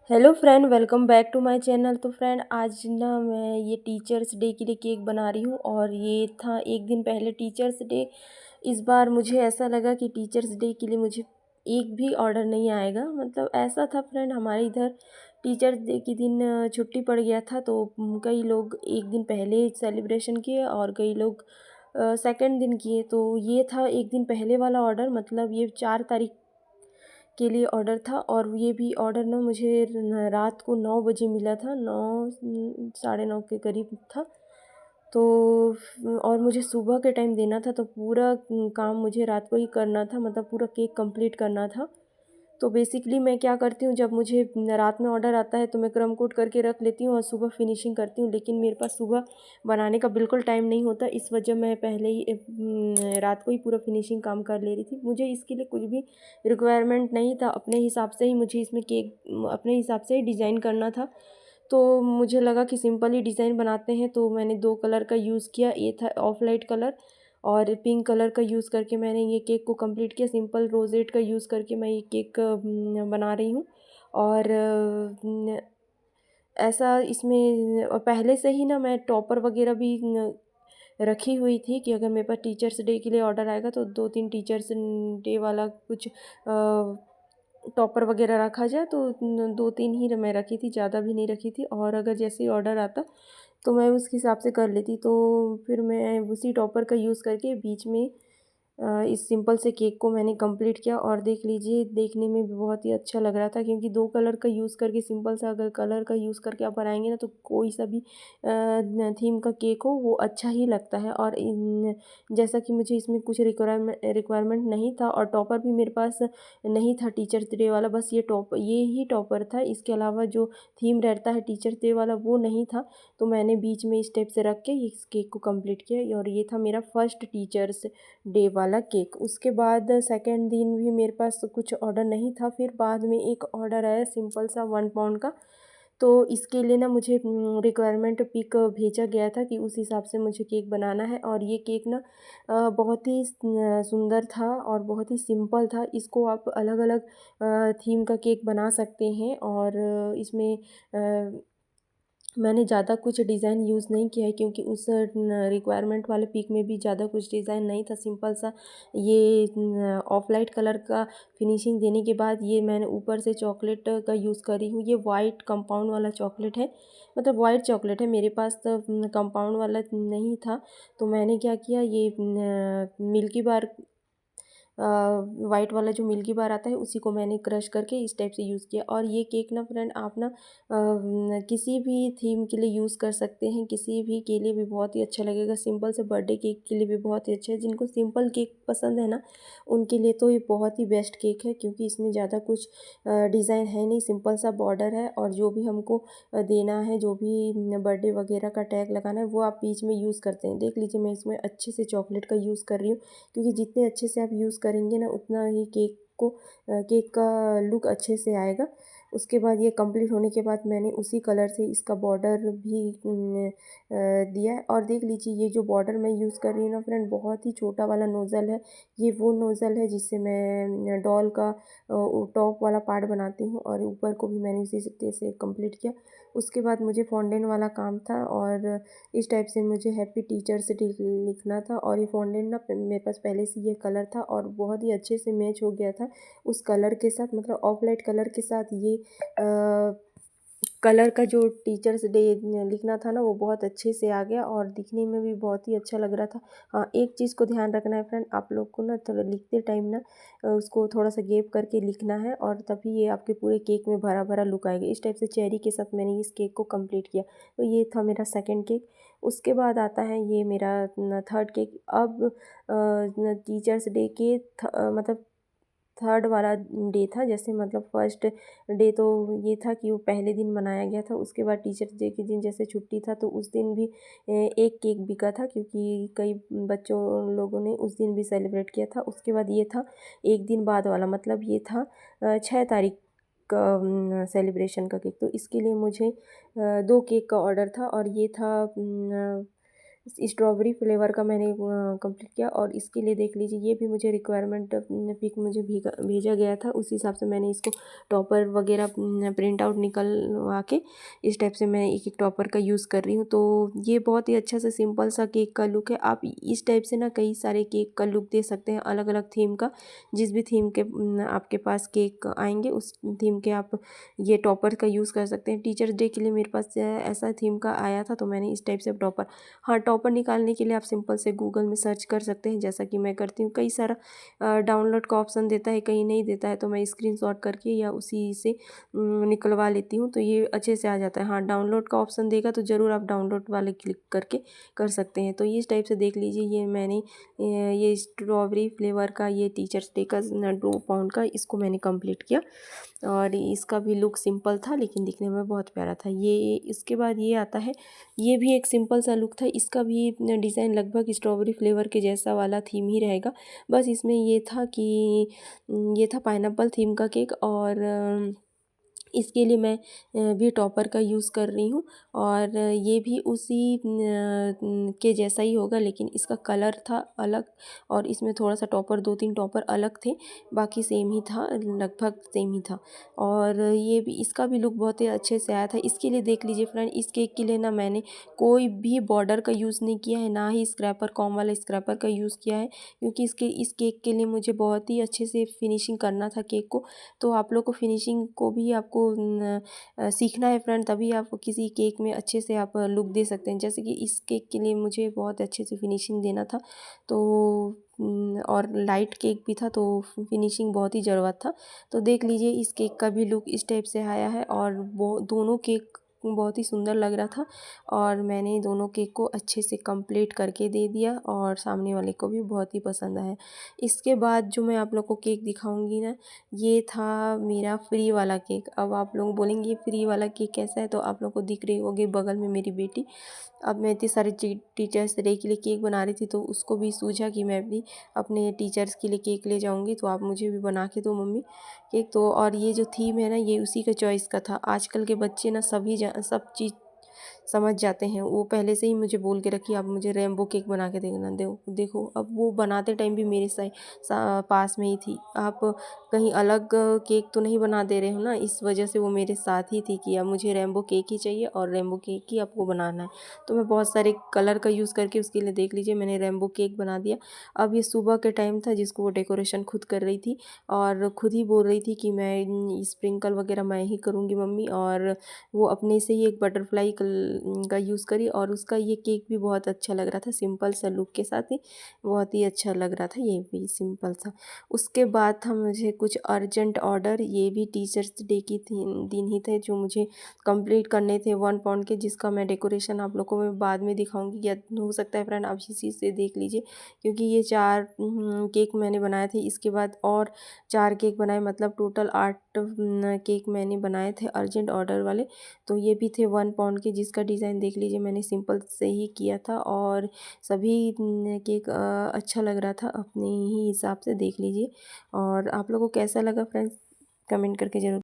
Hello friend, welcome back to my channel. तो friend, आज ना मैं ये टीचर्स डे के लिए केक बना रही हूँ और ये था एक दिन पहले टीचर्स डे। इस बार मुझे ऐसा लगा कि टीचर्स डे के लिए मुझे एक भी ऑर्डर नहीं आएगा। मतलब ऐसा था फ्रेंड, हमारे इधर टीचर्स डे के दिन छुट्टी पड़ गया था, तो कई लोग एक दिन पहले सेलिब्रेशन किए और कई लोग सेकंड दिन किए। तो ये था एक दिन पहले वाला ऑर्डर, मतलब ये 4 तारीख के लिए ऑर्डर था। और ये भी ऑर्डर ना मुझे रात को 9 बजे मिला था, 9 साढ़े 9 के करीब था। तो और मुझे सुबह के टाइम देना था, तो पूरा काम मुझे रात को ही करना था, मतलब पूरा केक कंप्लीट करना था। तो बेसिकली मैं क्या करती हूँ, जब मुझे रात में ऑर्डर आता है तो मैं क्रम कोड करके रख लेती हूँ और सुबह फिनिशिंग करती हूँ। लेकिन मेरे पास सुबह बनाने का बिल्कुल टाइम नहीं होता, इस वजह मैं पहले ही रात को ही पूरा फिनिशिंग काम कर ले रही थी। मुझे इसके लिए कुछ भी रिक्वायरमेंट नहीं था, अपने हिसाब से ही मुझे इसमें केक अपने हिसाब से ही डिज़ाइन करना था। तो मुझे लगा कि सिंपल ही डिज़ाइन बनाते हैं, तो मैंने 2 कलर का यूज़ किया। ये था ऑफ लाइट कलर और पिंक कलर का यूज़ करके मैंने ये केक को कंप्लीट किया। सिंपल रोजेट का यूज़ करके मैं ये केक बना रही हूँ। और ऐसा इसमें पहले से ही ना मैं टॉपर वगैरह भी रखी हुई थी कि अगर मेरे पास टीचर्स डे के लिए ऑर्डर आएगा तो 2-3 टीचर्स डे वाला कुछ टॉपर वगैरह रखा जाए। तो 2-3 ही मैं रखी थी, ज़्यादा भी नहीं रखी थी। और अगर जैसे ही ऑर्डर आता तो मैं उस हिसाब से कर लेती। तो फिर मैं उसी टॉपर का यूज़ करके बीच में इस सिंपल से केक को मैंने कंप्लीट किया। और देख लीजिए, देखने में भी बहुत ही अच्छा लग रहा था, क्योंकि 2 कलर का यूज़ करके सिंपल सा अगर कलर का यूज़ करके आप बनाएंगे ना, तो कोई सा भी थीम का केक हो वो अच्छा ही लगता है। और जैसा कि मुझे इसमें कुछ रिक्वायरमेंट नहीं था और टॉपर भी मेरे पास नहीं था टीचर्स डे वाला, बस ये ही टॉपर था। इसके अलावा जो थीम रहता है टीचर्स डे वाला वो नहीं था। तो मैंने बीच में स्टेप से रख के इस केक को कंप्लीट किया और ये था मेरा फर्स्ट टीचर्स डे वाला केक। उसके बाद सेकंड दिन भी मेरे पास कुछ ऑर्डर नहीं था, फिर बाद में एक ऑर्डर आया सिंपल सा 1 पाउंड का। तो इसके लिए ना मुझे रिक्वायरमेंट पिक भेजा गया था कि उस हिसाब से मुझे केक बनाना है। और ये केक ना बहुत ही सुंदर था और बहुत ही सिंपल था। इसको आप अलग अलग थीम का केक बना सकते हैं। और इसमें मैंने ज़्यादा कुछ डिज़ाइन यूज़ नहीं किया है, क्योंकि उस रिक्वायरमेंट वाले पिक में भी ज़्यादा कुछ डिज़ाइन नहीं था। सिंपल सा ये ऑफ लाइट कलर का फिनिशिंग देने के बाद ये मैंने ऊपर से चॉकलेट का यूज़ करी हूँ। ये वाइट कंपाउंड वाला चॉकलेट है, मतलब वाइट चॉकलेट है। मेरे पास तो कंपाउंड वाला नहीं था, तो मैंने क्या किया, ये मिल्की बार वाइट वाला जो मिल्की बार आता है उसी को मैंने क्रश करके इस टाइप से यूज़ किया। और ये केक ना फ्रेंड, आप ना किसी भी थीम के लिए यूज़ कर सकते हैं, किसी भी के लिए भी बहुत ही अच्छा लगेगा। सिंपल से बर्थडे केक के लिए भी बहुत ही अच्छा है। जिनको सिंपल केक पसंद है ना, उनके लिए तो ये बहुत ही बेस्ट केक है, क्योंकि इसमें ज़्यादा कुछ डिज़ाइन है नहीं, सिंपल सा बॉर्डर है। और जो भी हमको देना है, जो भी बर्थडे वगैरह का टैग लगाना है, वो आप बीच में यूज़ करते हैं। देख लीजिए, मैं इसमें अच्छे से चॉकलेट का यूज़ कर रही हूँ, क्योंकि जितने अच्छे से आप यूज़ करेंगे ना, उतना ही केक का लुक अच्छे से आएगा। उसके बाद ये कंप्लीट होने के बाद मैंने उसी कलर से इसका बॉर्डर भी दिया है। और देख लीजिए, ये जो बॉर्डर मैं यूज़ कर रही हूँ ना फ्रेंड, बहुत ही छोटा वाला नोज़ल है। ये वो नोज़ल है जिससे मैं डॉल का टॉप वाला पार्ट बनाती हूँ, और ऊपर को भी मैंने उसी से कंप्लीट किया। उसके बाद मुझे फॉन्डेंट वाला काम था, और इस टाइप से मुझे हैप्पी टीचर्स डे लिखना था। और ये फॉन्डेंट ना मेरे पास पहले से ये कलर था और बहुत ही अच्छे से मैच हो गया था उस कलर के साथ, मतलब ऑफ लाइट कलर के साथ। ये कलर का जो टीचर्स डे लिखना था ना, वो बहुत अच्छे से आ गया और दिखने में भी बहुत ही अच्छा लग रहा था। हाँ, एक चीज़ को ध्यान रखना है फ्रेंड, आप लोग को ना थोड़ा लिखते टाइम ना उसको थोड़ा सा गैप करके लिखना है, और तभी ये आपके पूरे केक में भरा भरा लुक आएगा। इस टाइप से चेरी के साथ मैंने इस केक को कंप्लीट किया। तो ये था मेरा सेकंड केक। उसके बाद आता है ये मेरा थर्ड केक। अब टीचर्स डे के मतलब थर्ड वाला डे था। जैसे मतलब फर्स्ट डे तो ये था कि वो पहले दिन मनाया गया था। उसके बाद टीचर्स डे के दिन जैसे छुट्टी था, तो उस दिन भी एक केक बिका था, क्योंकि कई बच्चों लोगों ने उस दिन भी सेलिब्रेट किया था। उसके बाद ये था एक दिन बाद वाला, मतलब ये था 6 तारीख का सेलिब्रेशन का केक। तो इसके लिए मुझे 2 केक का ऑर्डर था, और ये था स्ट्रॉबेरी फ्लेवर का मैंने कंप्लीट किया। और इसके लिए देख लीजिए, ये भी मुझे रिक्वायरमेंट पिक मुझे भेजा गया था, उस हिसाब से मैंने इसको टॉपर वगैरह प्रिंट आउट निकलवा के इस टाइप से मैं एक एक टॉपर का यूज़ कर रही हूँ। तो ये बहुत ही अच्छा सा सिंपल सा केक का लुक है। आप इस टाइप से ना कई सारे केक का लुक दे सकते हैं, अलग अलग थीम का। जिस भी थीम के आपके पास केक आएंगे उस थीम के आप ये टॉपर का यूज़ कर सकते हैं। टीचर्स डे के लिए मेरे पास ऐसा थीम का आया था, तो मैंने इस टाइप से टॉपर, हाँ, टॉपर निकालने के लिए आप सिंपल से गूगल में सर्च कर सकते हैं, जैसा कि मैं करती हूँ। कई सारा डाउनलोड का ऑप्शन देता है, कहीं नहीं देता है, तो मैं स्क्रीनशॉट करके या उसी से निकलवा लेती हूँ, तो ये अच्छे से आ जाता है। हाँ, डाउनलोड का ऑप्शन देगा तो ज़रूर आप डाउनलोड वाले क्लिक करके कर सकते हैं। तो ये इस टाइप से देख लीजिए, ये मैंने ये स्ट्रॉबेरी फ्लेवर का ये टीचर्स डे का 2 पाउंड का इसको मैंने कंप्लीट किया। और इसका भी लुक सिंपल था लेकिन दिखने में बहुत प्यारा था। ये इसके बाद ये आता है, ये भी एक सिंपल सा लुक था। इसका भी डिज़ाइन लगभग स्ट्रॉबेरी फ्लेवर के जैसा वाला थीम ही रहेगा। बस इसमें ये था कि ये था पाइनएप्पल थीम का केक। और इसके लिए मैं भी टॉपर का यूज़ कर रही हूँ। और ये भी उसी के जैसा ही होगा, लेकिन इसका कलर था अलग और इसमें थोड़ा सा टॉपर, 2-3 टॉपर अलग थे, बाकी सेम ही था, लगभग सेम ही था। और ये भी, इसका भी लुक बहुत ही अच्छे से आया था। इसके लिए देख लीजिए फ्रेंड, इस केक के लिए ना मैंने कोई भी बॉर्डर का यूज़ नहीं किया है, ना ही स्क्रैपर, कॉम वाला स्क्रैपर का यूज़ किया है, क्योंकि इस केक के लिए मुझे बहुत ही अच्छे से फिनिशिंग करना था केक को। तो आप लोग को फिनिशिंग को भी आपको सीखना है फ्रेंड, तभी आप किसी केक में अच्छे से आप लुक दे सकते हैं। जैसे कि इस केक के लिए मुझे बहुत अच्छे से फिनिशिंग देना था, तो और लाइट केक भी था, तो फिनिशिंग बहुत ही ज़रूरत था। तो देख लीजिए, इस केक का भी लुक इस टाइप से आया है और वो दोनों केक बहुत ही सुंदर लग रहा था। और मैंने दोनों केक को अच्छे से कंप्लीट करके दे दिया और सामने वाले को भी बहुत ही पसंद आया। इसके बाद जो मैं आप लोग को केक दिखाऊंगी ना, ये था मेरा फ्री वाला केक। अब आप लोग बोलेंगे फ्री वाला केक कैसा है, तो आप लोग को दिख रही होगी बगल में मेरी बेटी। अब मैं इतनी सारी टीचर्स डे के लिए केक बना रही थी, तो उसको भी सूझा कि मैं भी अपने टीचर्स के लिए केक ले जाऊंगी, तो आप मुझे भी बना के दो मम्मी केक। तो और ये जो थीम है ना, ये उसी के चॉइस का था। आजकल के बच्चे ना सब चीज़ समझ जाते हैं। वो पहले से ही मुझे बोल के रखी, आप मुझे रेनबो केक बना के देना। देखो, अब वो बनाते टाइम भी मेरे पास में ही थी। आप कहीं अलग केक तो नहीं बना दे रहे हो ना, इस वजह से वो मेरे साथ ही थी कि अब मुझे रेनबो केक ही चाहिए और रेनबो केक ही आपको बनाना है। तो मैं बहुत सारे कलर का यूज़ करके उसके लिए देख लीजिए मैंने रेनबो केक बना दिया। अब ये सुबह के टाइम था, जिसको वो डेकोरेशन खुद कर रही थी और खुद ही बोल रही थी कि मैं स्प्रिंकल वगैरह मैं ही करूँगी मम्मी। और वो अपने से ही एक बटरफ्लाई का यूज़ करी और उसका ये केक भी बहुत अच्छा लग रहा था, सिंपल सा लुक के साथ ही बहुत ही अच्छा लग रहा था, ये भी सिंपल सा। उसके बाद था मुझे कुछ अर्जेंट ऑर्डर, ये भी टीचर्स डे की दिन ही थे, जो मुझे कंप्लीट करने थे 1 पाउंड के, जिसका मैं डेकोरेशन आप लोगों को मैं बाद में दिखाऊंगी, या हो सकता है फ्रेंड आप इसी से देख लीजिए, क्योंकि ये 4 केक मैंने बनाए थे। इसके बाद और 4 केक बनाए, मतलब टोटल 8 केक मैंने बनाए थे अर्जेंट ऑर्डर वाले। तो ये भी थे 1 पाउंड के, जिसका डिज़ाइन देख लीजिए मैंने सिंपल से ही किया था और सभी केक अच्छा लग रहा था अपने ही हिसाब से, देख लीजिए। और आप लोगों को कैसा लगा फ्रेंड्स, कमेंट करके ज़रूर